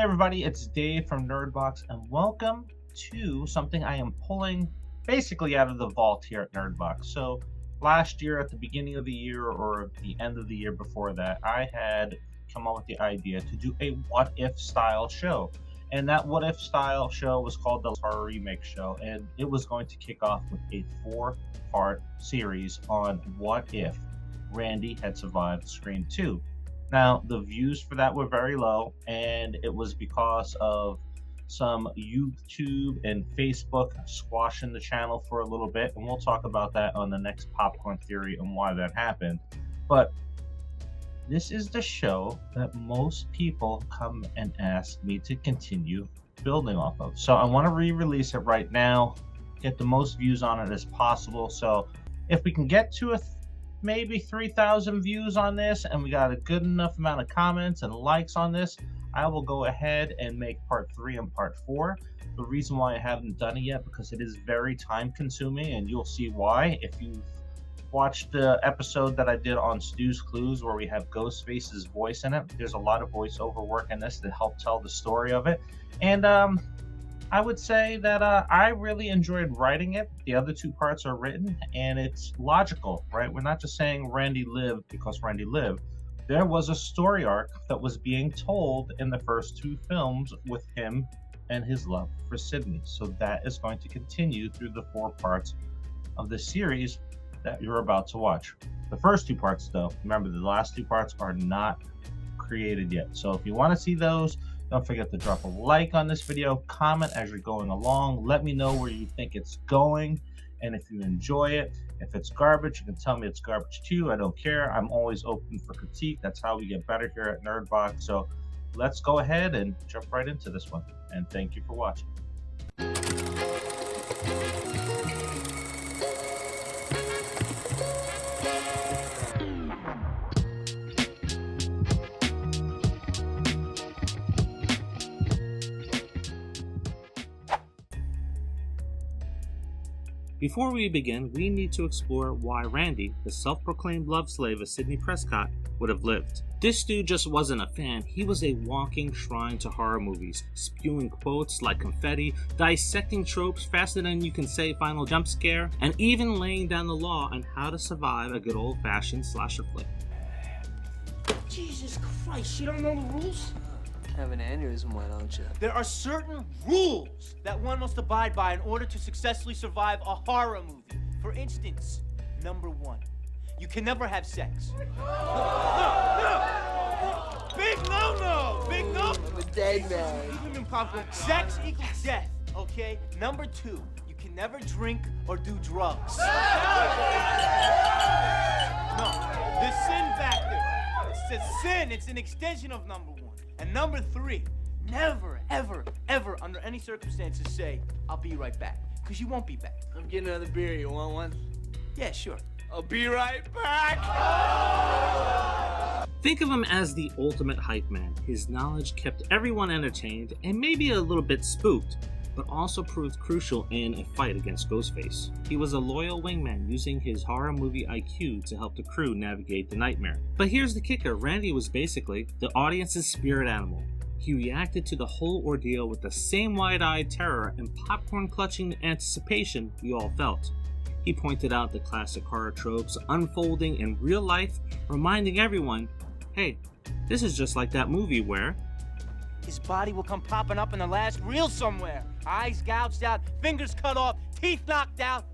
Hey everybody, it's Dave from Nerdbox, and welcome to something I am pulling basically out of the vault here at Nerdbox. So last year, at the beginning of the year or the end of the year before that, I had come up with the idea to do a what if style show. And that what if style show was called the Horror Remake show, and it was going to kick off with a 4-part series on what if Randy had survived Scream 2. Now, the views for that were very low, and it was because of some YouTube and Facebook squashing the channel for a little bit, and we'll talk about that on the next Popcorn Theory and why that happened. But this is the show that most people come and ask me to continue building off of. So I want to re-release it right now, get the most views on it as possible. So if we can get to maybe 3,000 views on this, and we got a good enough amount of comments and likes on this, I will go ahead and make part 3 and part 4. The reason why I haven't done it yet, because it is very time consuming, and you'll see why if you've watched the episode that I did on Stu's Clues where we have Ghostface's voice in it. There's a lot of voiceover work in this to help tell the story of it, and I would say that I really enjoyed writing it. The other 2 parts are written, and it's logical, right? We're not just saying Randy lived because Randy lived. There was a story arc that was being told in the first 2 films with him and his love for Sydney. So that is going to continue through the 4 parts of the series that you're about to watch. The first 2 parts, though, remember the last 2 parts are not created yet. So if you want to see those, don't forget to drop a like on this video, comment as you're going along, let me know where you think it's going, and if you enjoy it. If it's garbage, you can tell me it's garbage too. I don't care. I'm always open for critique. That's how we get better here at Nerdbox. So let's go ahead and jump right into this one, and thank you for watching. Before we begin, we need to explore why Randy, the self-proclaimed love slave of Sidney Prescott, would have lived. This dude just wasn't a fan, he was a walking shrine to horror movies, spewing quotes like confetti, dissecting tropes faster than you can say final jump scare, and even laying down the law on how to survive a good old-fashioned slasher flick. Jesus Christ, you don't know the rules? Have an aneurysm, why don't you? There are certain rules that one must abide by in order to successfully survive a horror movie. For instance, number 1, you can never have sex. Big no-no! Big no! I'm a dead man. Even in popcorn, sex equals death, okay? Number 2, you can never drink or do drugs. No, the sin factor. It's a sin, it's an extension of number 1. And number 3, never, ever, ever, under any circumstances say, I'll be right back. Because you won't be back. I'm getting another beer. You want one? Yeah, sure. I'll be right back! Think of him as the ultimate hype man. His knowledge kept everyone entertained and maybe a little bit spooked, but also proved crucial in a fight against Ghostface. He was a loyal wingman using his horror movie IQ to help the crew navigate the nightmare. But here's the kicker, Randy was basically the audience's spirit animal. He reacted to the whole ordeal with the same wide-eyed terror and popcorn-clutching anticipation we all felt. He pointed out the classic horror tropes unfolding in real life, reminding everyone, hey, this is just like that movie where His body will come popping up in the last reel somewhere. Eyes gouged out, fingers cut off, teeth knocked out.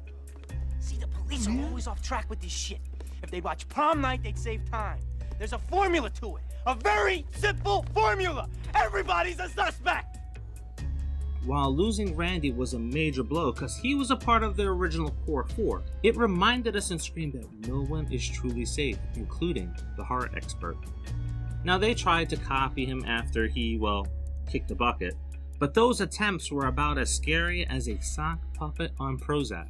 See, the police are always off track with this shit. If they watch Prom Night, they'd save time. There's a formula to it. A very simple formula. Everybody's a suspect. While losing Randy was a major blow because he was a part of the original Core 4, it reminded us in Scream that no one is truly safe, including the horror expert. Now, they tried to copy him after he, kicked the bucket, but those attempts were about as scary as a sock puppet on Prozac.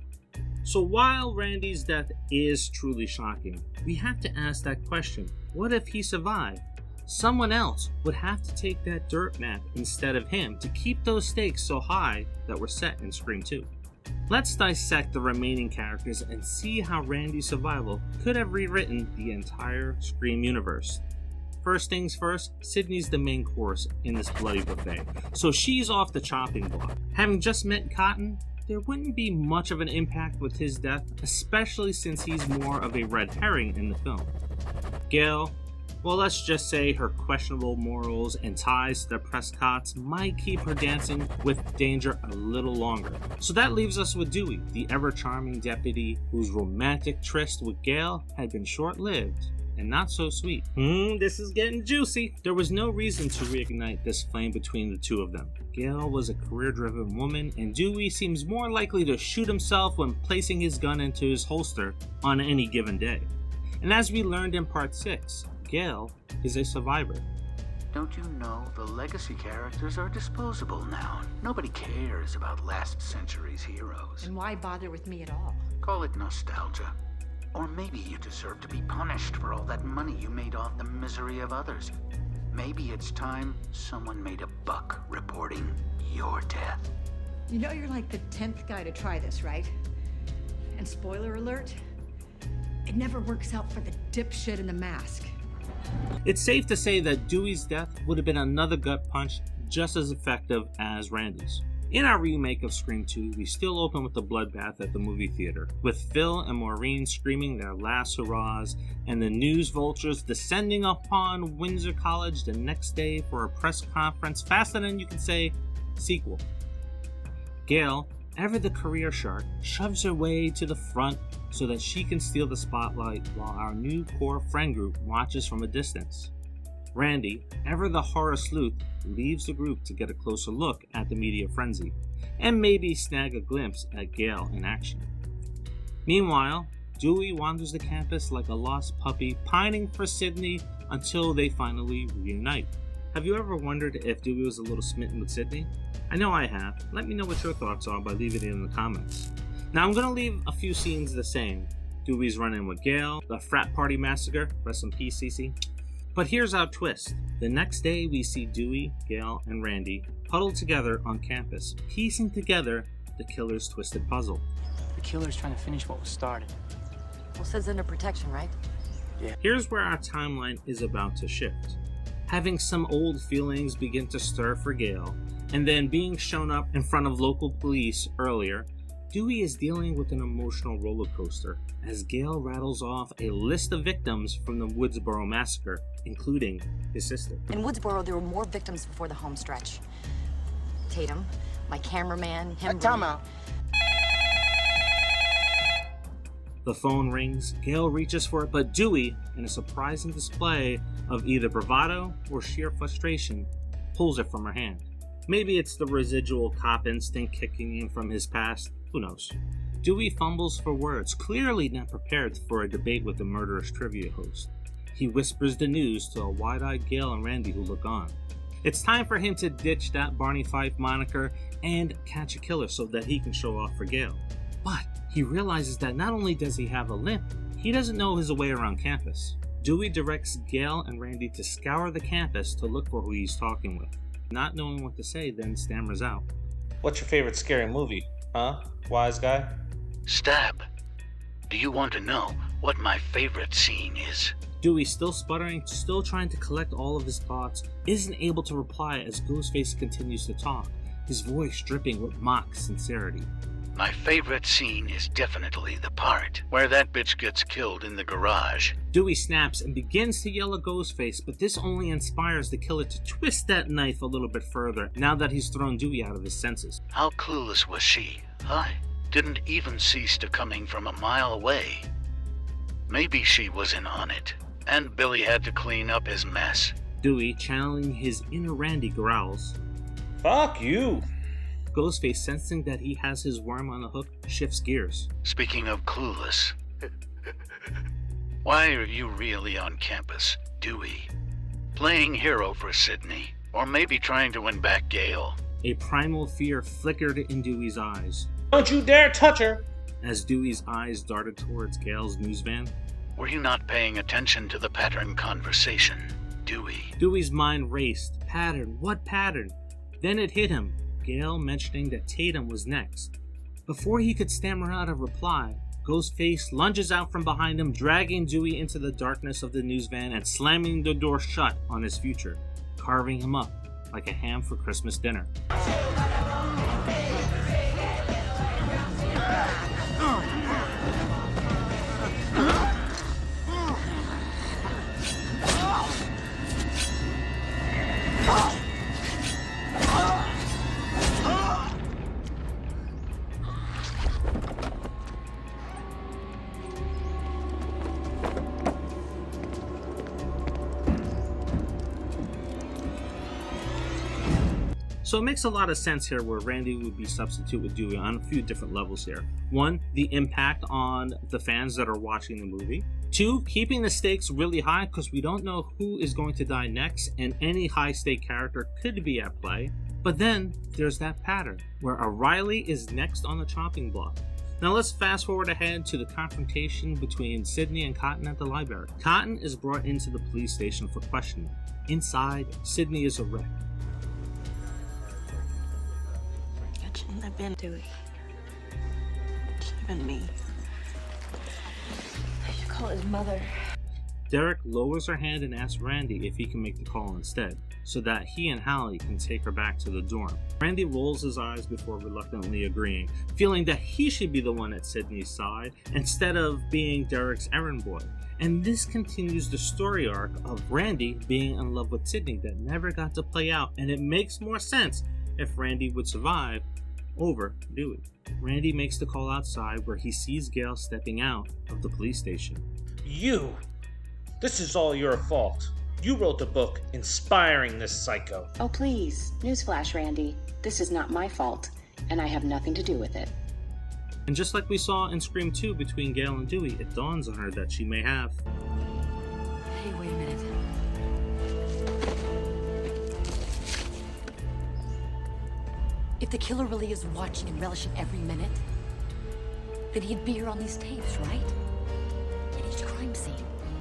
So while Randy's death is truly shocking, we have to ask that question, what if he survived? Someone else would have to take that dirt map instead of him to keep those stakes so high that were set in Scream 2. Let's dissect the remaining characters and see how Randy's survival could have rewritten the entire Scream universe. First things first, Sydney's the main course in this bloody buffet, so she's off the chopping block. Having just met Cotton, there wouldn't be much of an impact with his death, especially since he's more of a red herring in the film. Gale, well, let's just say her questionable morals and ties to the Prescotts might keep her dancing with danger a little longer. So that leaves us with Dewey, the ever-charming deputy whose romantic tryst with Gale had been short-lived and not so sweet. This is getting juicy. There was no reason to reignite this flame between the two of them. Gale was a career-driven woman, and Dewey seems more likely to shoot himself when placing his gun into his holster on any given day. And as we learned in part 6, Gale is a survivor. Don't you know the legacy characters are disposable now? Nobody cares about last century's heroes. And why bother with me at all? Call it nostalgia. Or maybe you deserve to be punished for all that money you made off the misery of others. Maybe it's time someone made a buck reporting your death. You know you're like the 10th guy to try this, right? And spoiler alert, it never works out for the dipshit in the mask. It's safe to say that Dewey's death would have been another gut punch just as effective as Randy's. In our remake of Scream 2, we still open with the bloodbath at the movie theater, with Phil and Maureen screaming their last hurrahs, and the news vultures descending upon Windsor College the next day for a press conference faster than you can say sequel. Gale, ever the career shark, shoves her way to the front so that she can steal the spotlight while our new core friend group watches from a distance. Randy, ever the horror sleuth, leaves the group to get a closer look at the media frenzy, and maybe snag a glimpse at Gale in action. Meanwhile, Dewey wanders the campus like a lost puppy, pining for Sydney until they finally reunite. Have you ever wondered if Dewey was a little smitten with Sydney? I know I have. Let me know what your thoughts are by leaving it in the comments. Now I'm going to leave a few scenes the same. Dewey's running with Gale, the frat party massacre, rest in peace Cece. But here's our twist. The next day we see Dewey, Gale, and Randy huddled together on campus, piecing together the killer's twisted puzzle. The killer's trying to finish what was started. Well, says under protection, right? Here's where our timeline is about to shift. Having some old feelings begin to stir for Gale, and then being shown up in front of local police earlier, Dewey is dealing with an emotional roller coaster as Gale rattles off a list of victims from the Woodsboro massacre, including his sister. In Woodsboro, there were more victims before the home stretch. Tatum, my cameraman, him. Time out. The phone rings, Gale reaches for it, but Dewey, in a surprising display of either bravado or sheer frustration, pulls it from her hand. Maybe it's the residual cop instinct kicking in from his past, who knows. Dewey fumbles for words, clearly not prepared for a debate with the murderous trivia host. He whispers the news to a wide-eyed Gale and Randy who look on. It's time for him to ditch that Barney Fife moniker and catch a killer so that he can show off for Gale. But he realizes that not only does he have a limp, he doesn't know his way around campus. Dewey directs Gale and Randy to scour the campus to look for who he's talking with. Not knowing what to say, then stammers out. What's your favorite scary movie, huh, wise guy? Stab. Do you want to know what my favorite scene is? Dewey, still sputtering, still trying to collect all of his thoughts, isn't able to reply as Ghostface continues to talk, his voice dripping with mock sincerity. My favorite scene is definitely the part where that bitch gets killed in the garage. Dewey snaps and begins to yell at Ghostface, but this only inspires the killer to twist that knife a little bit further now that he's thrown Dewey out of his senses. How clueless was she, huh? Didn't even cease to coming from a mile away. Maybe she was in on it, and Billy had to clean up his mess. Dewey, channeling his inner Randy, growls. Fuck you! Ghostface, sensing that he has his worm on the hook, shifts gears. Speaking of clueless, why are you really on campus, Dewey? Playing hero for Sydney, or maybe trying to win back Gale? A primal fear flickered in Dewey's eyes. Don't you dare touch her! As Dewey's eyes darted towards Gale's news van. Were you not paying attention to the pattern conversation, Dewey? Dewey's mind raced. Pattern? What pattern? Then it hit him. Gale mentioning that Tatum was next. Before he could stammer out a reply, Ghostface lunges out from behind him, dragging Dewey into the darkness of the news van and slamming the door shut on his future, carving him up like a ham for Christmas dinner. So it makes a lot of sense here where Randy would be substitute with Dewey on a few different levels here. One, the impact on the fans that are watching the movie. Two, keeping the stakes really high because we don't know who is going to die next and any high stake character could be at play. But then there's that pattern where a Riley is next on the chopping block. Now let's fast forward ahead to the confrontation between Sidney and Cotton at the library. Cotton is brought into the police station for questioning. Inside, Sidney is a wreck. It shouldn't have been Dewey. It should have been me. I should call his mother. Derek lowers her hand and asks Randy if he can make the call instead, so that he and Hallie can take her back to the dorm. Randy rolls his eyes before reluctantly agreeing, feeling that he should be the one at Sidney's side instead of being Derek's errand boy. And this continues the story arc of Randy being in love with Sidney that never got to play out, and it makes more sense if Randy would survive over Dewey. Randy makes the call outside where he sees Gale stepping out of the police station. You! This is all your fault. You wrote the book inspiring this psycho. Oh, please. Newsflash, Randy. This is not my fault, and I have nothing to do with it. And just like we saw in Scream 2 between Gale and Dewey, it dawns on her that she may have. Hey, wait a minute. If the killer really is watching and relishing every minute, then he'd be here on these tapes, right? At each crime scene.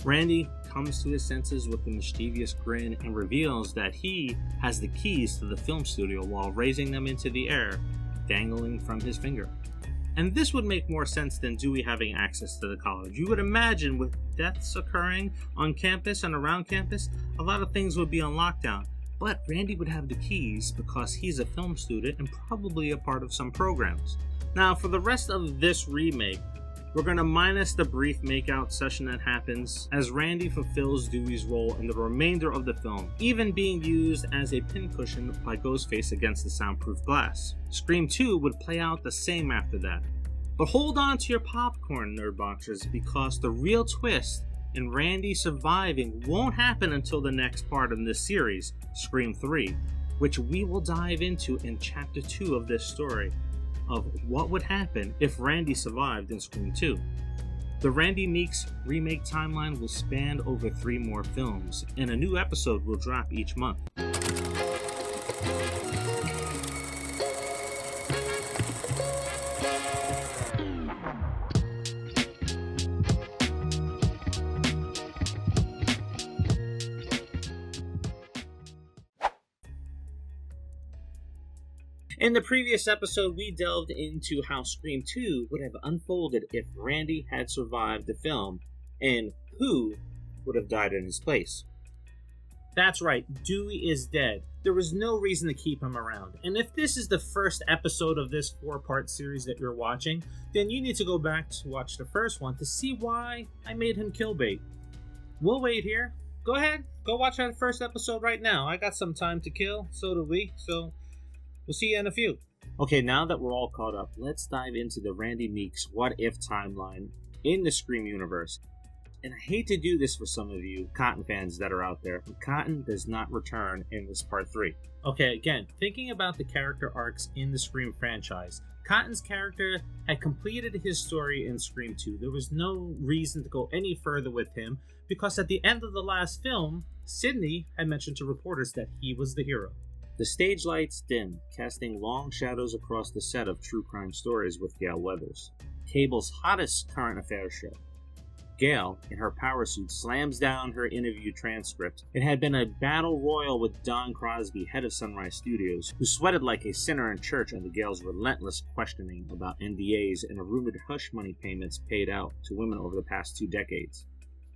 Randy comes to his senses with a mischievous grin and reveals that he has the keys to the film studio while raising them into the air, dangling from his finger. And this would make more sense than Dewey having access to the college. You would imagine with deaths occurring on campus and around campus, a lot of things would be on lockdown. But Randy would have the keys because he's a film student and probably a part of some programs. Now, for the rest of this remake, we're going to minus the brief makeout session that happens as Randy fulfills Dewey's role in the remainder of the film, even being used as a pincushion by Ghostface against the soundproof glass. Scream 2 would play out the same after that. But hold on to your popcorn, Nerdboxers, because the real twist in Randy surviving won't happen until the next part of this series, Scream 3, which we will dive into in Chapter 2 of this story, of what would happen if Randy survived in Scream 2. The Randy Meeks remake timeline will span over 3 more films, and a new episode will drop each month. In the previous episode, we delved into how Scream 2 would have unfolded if Randy had survived the film, and who would have died in his place. That's right, Dewey is dead. There was no reason to keep him around. And if this is the first episode of this 4-part series that you're watching, then you need to go back to watch the first one to see why I made him kill bait. We'll wait here. Go ahead, go watch that first episode right now. I got some time to kill, so do we, so we'll see you in a few. Okay, now that we're all caught up, let's dive into the Randy Meeks What If timeline in the Scream universe. And I hate to do this for some of you Cotton fans that are out there, but Cotton does not return in this part 3. Okay, again, thinking about the character arcs in the Scream franchise, Cotton's character had completed his story in Scream 2. There was no reason to go any further with him, because at the end of the last film, Sidney had mentioned to reporters that he was the hero. The stage lights dim, casting long shadows across the set of True Crime Stories with Gale Weathers, cable's hottest current affairs show. Gale, in her power suit, slams down her interview transcript. It had been a battle royal with Don Crosby, head of Sunrise Studios, who sweated like a sinner in church under Gale's relentless questioning about NDAs and rumored hush money payments paid out to women over the past 2 decades.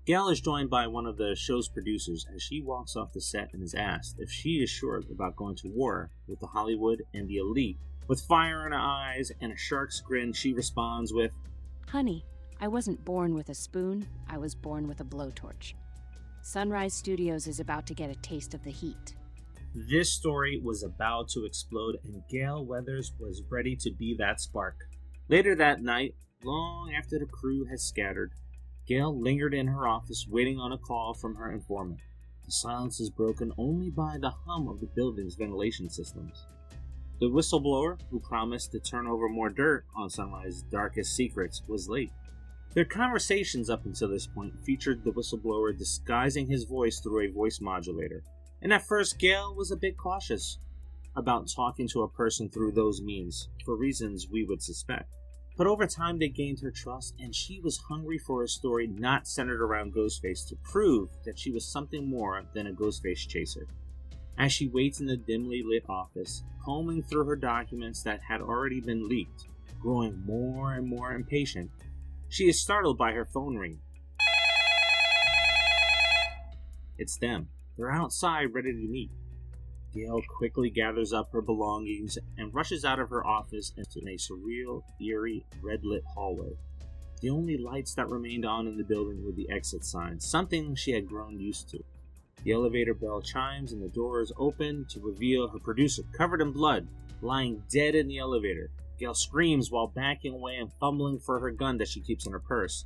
Gale is joined by one of the show's producers as she walks off the set and is asked if she is sure about going to war with the Hollywood and the elite. With fire in her eyes and a shark's grin, she responds with, "Honey, I wasn't born with a spoon, I was born with a blowtorch. Sunrise Studios is about to get a taste of the heat." This story was about to explode, and Gale Weathers was ready to be that spark. Later that night, long after the crew had scattered, Gale lingered in her office waiting on a call from her informant. The silence is broken only by the hum of the building's ventilation systems. The whistleblower, who promised to turn over more dirt on Sunrise's darkest secrets, was late. Their conversations up until this point featured the whistleblower disguising his voice through a voice modulator, and at first Gale was a bit cautious about talking to a person through those means, for reasons we would suspect. But over time they gained her trust, and she was hungry for a story not centered around Ghostface to prove that she was something more than a Ghostface chaser. As she waits in the dimly lit office, combing through her documents that had already been leaked, growing more and more impatient, she is startled by her phone ring. It's them. They're outside ready to meet. Gale quickly gathers up her belongings and rushes out of her office into a surreal, eerie, red-lit hallway. The only lights that remained on in the building were the exit signs, something she had grown used to. The elevator bell chimes and the doors open to reveal her producer, covered in blood, lying dead in the elevator. Gale screams while backing away and fumbling for her gun that she keeps in her purse.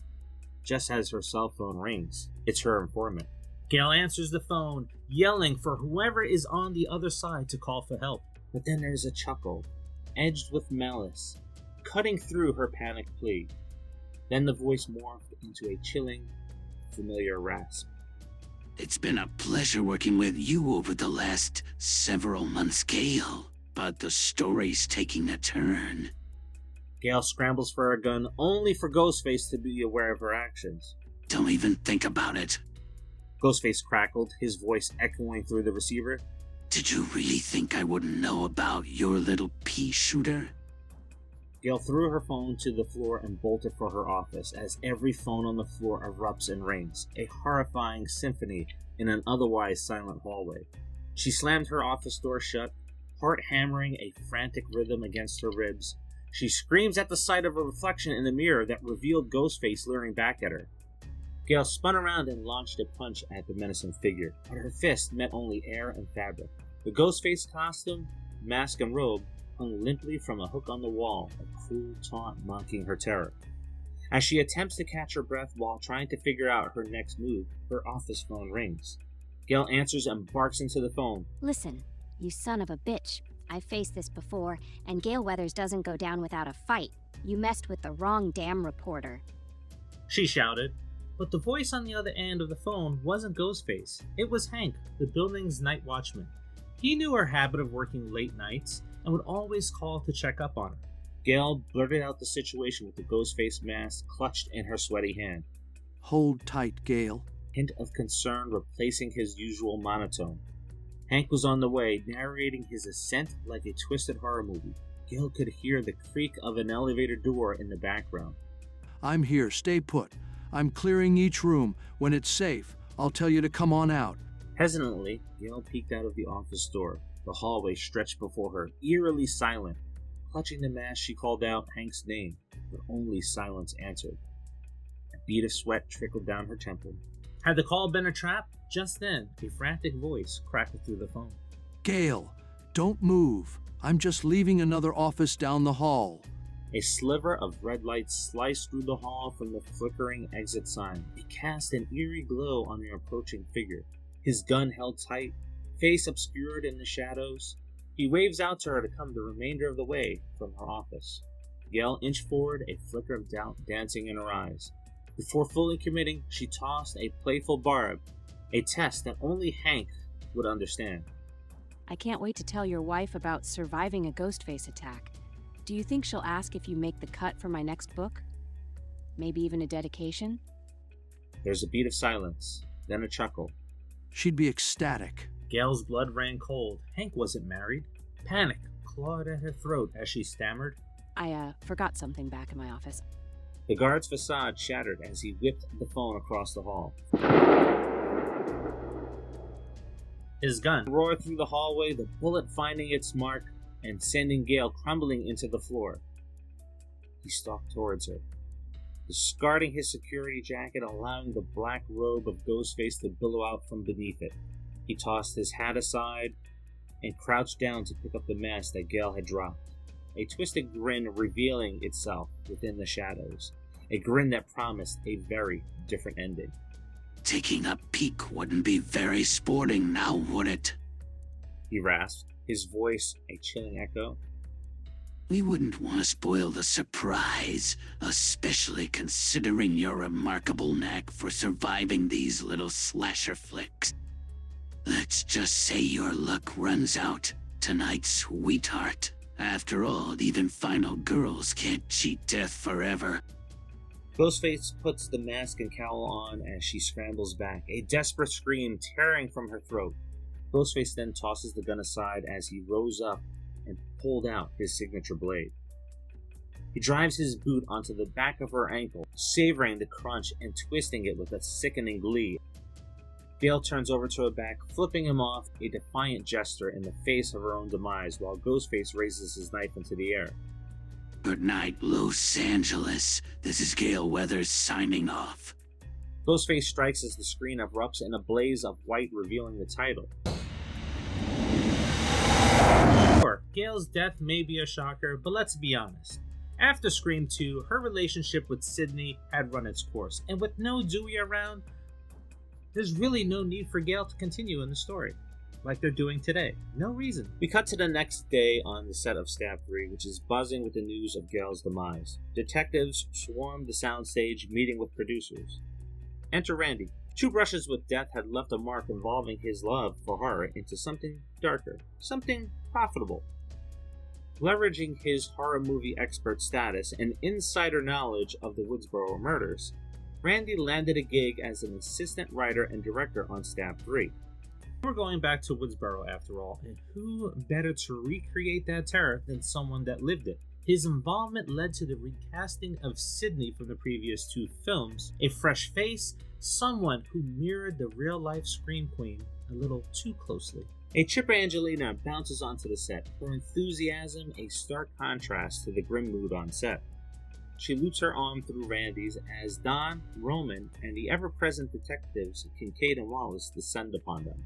Just as her cell phone rings, it's her informant. Gale answers the phone, yelling for whoever is on the other side to call for help. But then there's a chuckle, edged with malice, cutting through her panicked plea. Then the voice morphed into a chilling, familiar rasp. "It's been a pleasure working with you over the last several months, Gale. But the story's taking a turn." Gale scrambles for her gun, only for Ghostface to be aware of her actions. "Don't even think about it." Ghostface crackled, his voice echoing through the receiver. "Did you really think I wouldn't know about your little pea shooter?" Gale threw her phone to the floor and bolted for her office as every phone on the floor erupts and rings, a horrifying symphony in an otherwise silent hallway. She slammed her office door shut, heart hammering a frantic rhythm against her ribs. She screams at the sight of a reflection in the mirror that revealed Ghostface leering back at her. Gale spun around and launched a punch at the menacing figure, but her fist met only air and fabric. The Ghostface costume, mask, and robe hung limply from a hook on the wall, a cruel taunt mocking her terror. As she attempts to catch her breath while trying to figure out her next move, her office phone rings. Gale answers and barks into the phone. "Listen, you son of a bitch. I've faced this before, and Gale Weathers doesn't go down without a fight. You messed with the wrong damn reporter," she shouted. But the voice on the other end of the phone wasn't Ghostface. It was Hank, the building's night watchman. He knew her habit of working late nights and would always call to check up on her. Gale blurted out the situation with the Ghostface mask clutched in her sweaty hand. "Hold tight, Gale." Hint of concern replacing his usual monotone. Hank was on the way, narrating his ascent like a twisted horror movie. Gale could hear the creak of an elevator door in the background. "I'm here. Stay put. I'm clearing each room. When it's safe, I'll tell you to come on out." Hesitantly, Gale peeked out of the office door. The hallway stretched before her, eerily silent. Clutching the mask, she called out Hank's name, but only silence answered. A bead of sweat trickled down her temple. Had the call been a trap? Just then, a frantic voice crackled through the phone. "Gale, don't move. I'm just leaving another office down the hall." A sliver of red light sliced through the hall from the flickering exit sign. It cast an eerie glow on the approaching figure. His gun held tight, face obscured in the shadows. He waves out to her to come the remainder of the way from her office. Gale inched forward, a flicker of doubt dancing in her eyes. Before fully committing, she tossed a playful barb, a test that only Hank would understand. "I can't wait to tell your wife about surviving a Ghostface attack. Do you think she'll ask if you make the cut for my next book? Maybe even a dedication?" There's a beat of silence, then a chuckle. She'd be ecstatic. Gale's blood ran cold. Hank wasn't married. Panic clawed at her throat as she stammered. I forgot something back in my office. The guard's facade shattered as he whipped the phone across the hall. His gun Roared through the hallway, the bullet finding its mark and sending Gale crumbling into the floor. He stalked towards her, discarding his security jacket, allowing the black robe of Ghostface to billow out from beneath it. He tossed his hat aside and crouched down to pick up the mask that Gale had dropped, a twisted grin revealing itself within the shadows, a grin that promised a very different ending. Taking a peek wouldn't be very sporting now, would it? He rasped, his voice a chilling echo. We wouldn't want to spoil the surprise, especially considering your remarkable knack for surviving these little slasher flicks. Let's just say your luck runs out tonight, sweetheart. After all, even final girls can't cheat death forever. Ghostface puts the mask and cowl on as she scrambles back, a desperate scream tearing from her throat. Ghostface then tosses the gun aside as he rose up and pulled out his signature blade. He drives his boot onto the back of her ankle, savoring the crunch and twisting it with a sickening glee. Gale turns over to her back, flipping him off, a defiant gesture in the face of her own demise, while Ghostface raises his knife into the air. Good night, Los Angeles. This is Gale Weathers signing off. Ghostface strikes as the screen erupts in a blaze of white, revealing the title. Sure, Gale's death may be a shocker, but let's be honest. After Scream 2, her relationship with Sidney had run its course, and with no Dewey around, there's really no need for Gale to continue in the story, like they're doing today. No reason. We cut to the next day on the set of Stab 3, which is buzzing with the news of Gale's demise. Detectives swarm the soundstage, meeting with producers. Enter Randy. Two brushes with death had left a mark involving his love for horror into something darker, something profitable. Leveraging his horror movie expert status and insider knowledge of the Woodsboro murders, Randy landed a gig as an assistant writer and director on Stab 3. We're going back to Woodsboro after all, and who better to recreate that terror than someone that lived it? His involvement led to the recasting of Sidney from the previous two films, a fresh face, someone who mirrored the real-life Scream Queen a little too closely. A chipper Angelina bounces onto the set, her enthusiasm a stark contrast to the grim mood on set. She loops her arm through Randy's as Don, Roman, and the ever-present detectives Kincaid and Wallace descend upon them.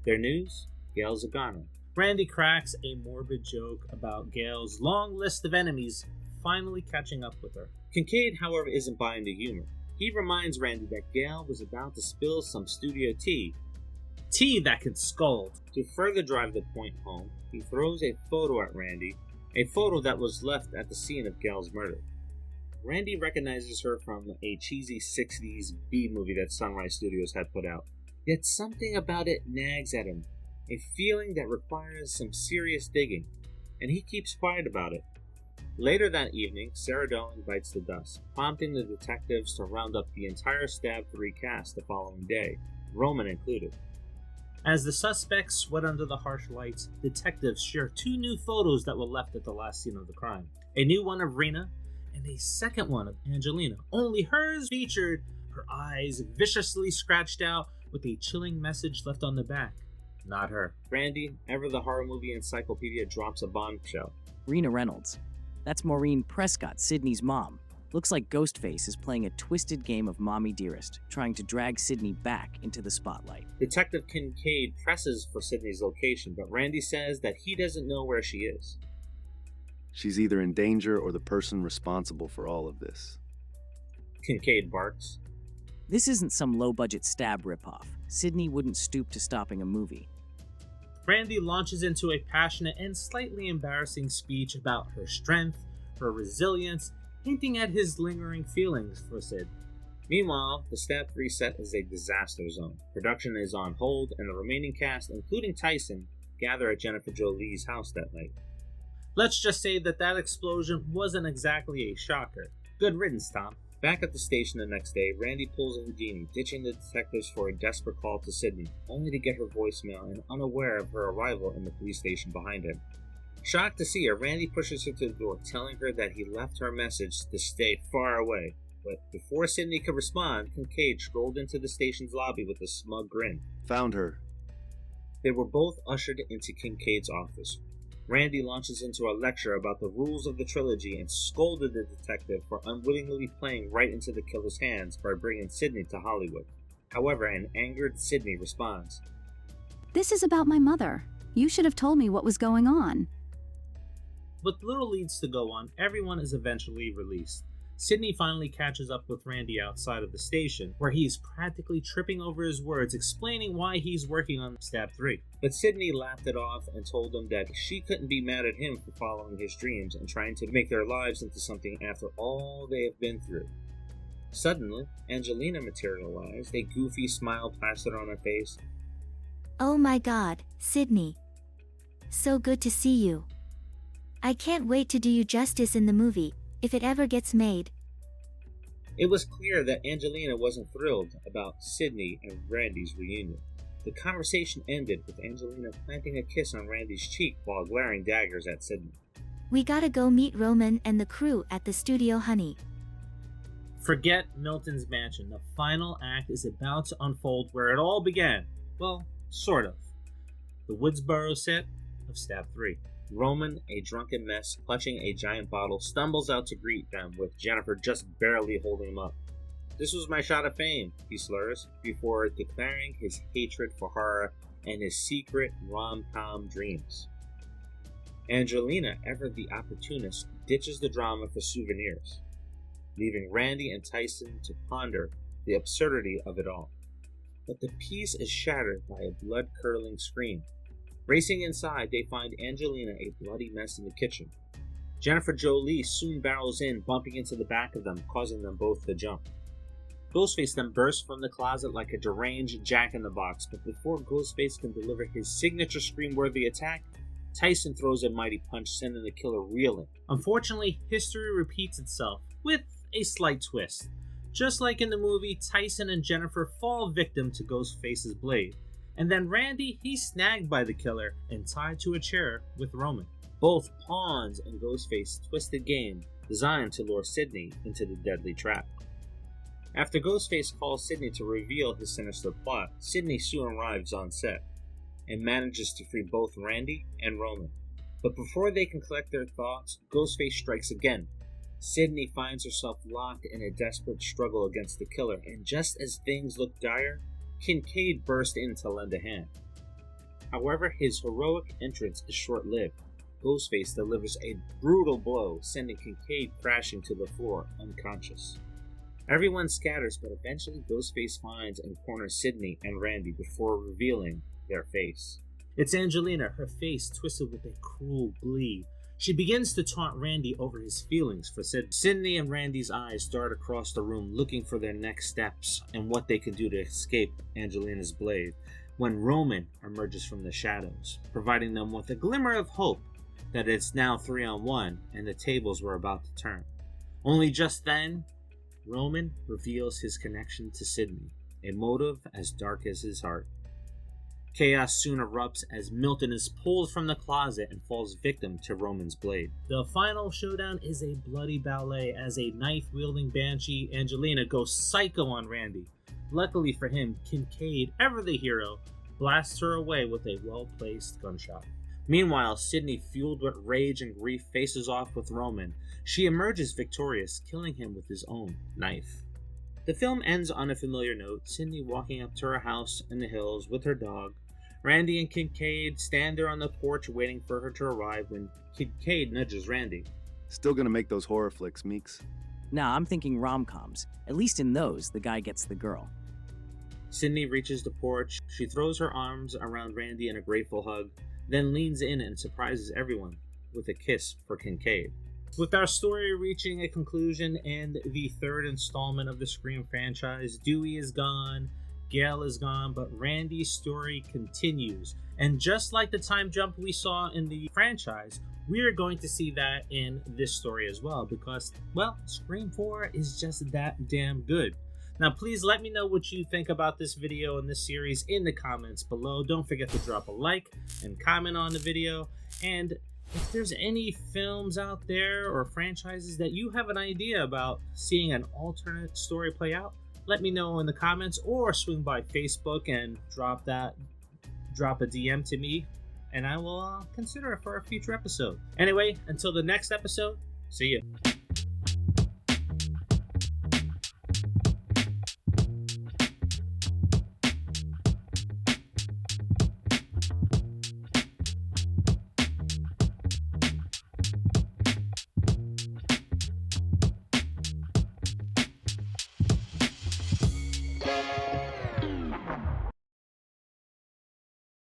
Their news? Gale's a goner. Randy cracks a morbid joke about Gale's long list of enemies finally catching up with her. Kincaid, however, isn't buying the humor. He reminds Randy that Gale was about to spill some studio tea. Tea that could scald. To further drive the point home, he throws a photo at Randy, a photo that was left at the scene of Gale's murder. Randy recognizes her from a cheesy 60s B movie that Sunrise Studios had put out. Yet something about it nags at him, a feeling that requires some serious digging, and he keeps quiet about it. Later that evening, Sarah Darling bites the dust, prompting the detectives to round up the entire Stab 3 cast the following day, Roman included. As the suspects sweat under the harsh lights, detectives share two new photos that were left at the last scene of the crime. A new one of Rena, and a second one of Angelina, only hers featured her eyes viciously scratched out with a chilling message left on the back. Not her. Randy, ever the horror movie encyclopedia, drops a bombshell. Rena Reynolds. That's Maureen Prescott, Sidney's mom. Looks like Ghostface is playing a twisted game of Mommy Dearest, trying to drag Sidney back into the spotlight. Detective Kincaid presses for Sidney's location, but Randy says that he doesn't know where she is. She's either in danger or the person responsible for all of this. Kincaid barks. This isn't some low-budget stab ripoff. Sidney wouldn't stoop to stopping a movie. Randy launches into a passionate and slightly embarrassing speech about her strength, her resilience, hinting at his lingering feelings for Sid. Meanwhile, the Stab 3 set is a disaster zone. Production is on hold, and the remaining cast, including Tyson, gather at Jennifer Jolie's house that night. Let's just say that explosion wasn't exactly a shocker. Good riddance, Tom. Back at the station the next day, Randy pulls a Houdini, ditching the detectives for a desperate call to Sydney, only to get her voicemail and unaware of her arrival in the police station behind him. Shocked to see her, Randy pushes her to the door, telling her that he left her a message to stay far away. But before Sydney could respond, Kincaid strolled into the station's lobby with a smug grin. Found her. They were both ushered into Kincaid's office. Randy launches into a lecture about the rules of the trilogy and scolded the detective for unwittingly playing right into the killer's hands by bringing Sydney to Hollywood. However, an angered Sydney responds, "This is about my mother. You should have told me what was going on." With little leads to go on, everyone is eventually released. Sydney finally catches up with Randy outside of the station, where he's practically tripping over his words, explaining why he's working on Stab 3. But Sydney laughed it off and told him that she couldn't be mad at him for following his dreams and trying to make their lives into something after all they have been through. Suddenly, Angelina materialized, a goofy smile plastered on her face. "Oh my God, Sydney. So good to see you. I can't wait to do you justice in the movie, if it ever gets made." It was clear that Angelina wasn't thrilled about Sydney and Randy's reunion. The conversation ended with Angelina planting a kiss on Randy's cheek while glaring daggers at Sydney. "We gotta go meet Roman and the crew at the studio, honey." Forget Milton's mansion. The final act is about to unfold where it all began. Well, sort of. The Woodsboro set of Stab 3. Roman, a drunken mess, clutching a giant bottle, stumbles out to greet them, with Jennifer just barely holding him up. "This was my shot of fame," he slurs, before declaring his hatred for horror and his secret rom-com dreams. Angelina, ever the opportunist, ditches the drama for souvenirs, leaving Randy and Tyson to ponder the absurdity of it all. But the peace is shattered by a blood-curdling scream. Racing inside, they find Angelina a bloody mess in the kitchen. Jennifer Jolie soon barrels in, bumping into the back of them, causing them both to jump. Ghostface then bursts from the closet like a deranged jack-in-the-box, but before Ghostface can deliver his signature scream-worthy attack, Tyson throws a mighty punch, sending the killer reeling. Unfortunately, history repeats itself, with a slight twist. Just like in the movie, Tyson and Jennifer fall victim to Ghostface's blade. And then Randy, he's snagged by the killer and tied to a chair with Roman. Both pawns in Ghostface's twisted game, designed to lure Sydney into the deadly trap. After Ghostface calls Sydney to reveal his sinister plot, Sydney soon arrives on set and manages to free both Randy and Roman. But before they can collect their thoughts, Ghostface strikes again. Sydney finds herself locked in a desperate struggle against the killer, and just as things look dire, Kincaid burst in to lend a hand. However, his heroic entrance is short-lived. Ghostface delivers a brutal blow, sending Kincaid crashing to the floor, unconscious. Everyone scatters, but eventually Ghostface finds and corners Sydney and Randy before revealing their face. It's Angelina, her face twisted with a cruel glee. She begins to taunt Randy over his feelings for Sydney, and Randy's eyes dart across the room, looking for their next steps and what they can do to escape Angelina's blade, when Roman emerges from the shadows, providing them with a glimmer of hope that it's now 3-on-1 and the tables were about to turn. Only just then, Roman reveals his connection to Sydney, a motive as dark as his heart. Chaos soon erupts as Milton is pulled from the closet and falls victim to Roman's blade. The final showdown is a bloody ballet as a knife-wielding banshee Angelina goes psycho on Randy. Luckily for him, Kincaid, ever the hero, blasts her away with a well-placed gunshot. Meanwhile, Sydney, fueled with rage and grief, faces off with Roman. She emerges victorious, killing him with his own knife. The film ends on a familiar note, Sydney walking up to her house in the hills with her dog. Randy and Kincaid stand there on the porch waiting for her to arrive when Kincaid nudges Randy. "Still gonna make those horror flicks, Meeks?" Nah, I'm thinking rom-coms. At least in those, the guy gets the girl. Sydney reaches the porch. She throws her arms around Randy in a grateful hug, then leans in and surprises everyone with a kiss for Kincaid. With our story reaching a conclusion and the third installment of the Scream franchise, Dewey is gone, Gale is gone, but Randy's story continues. And just like the time jump we saw in the franchise, we are going to see that in this story as well because, well, Scream 4 is just that damn good. Now, please let me know what you think about this video and this series in the comments below. Don't forget to drop a like and comment on the video. And if there's any films out there or franchises that you have an idea about seeing an alternate story play out, let me know in the comments or swing by Facebook and drop a DM to me, and I will consider it for a future episode. Anyway, until the next episode, see you.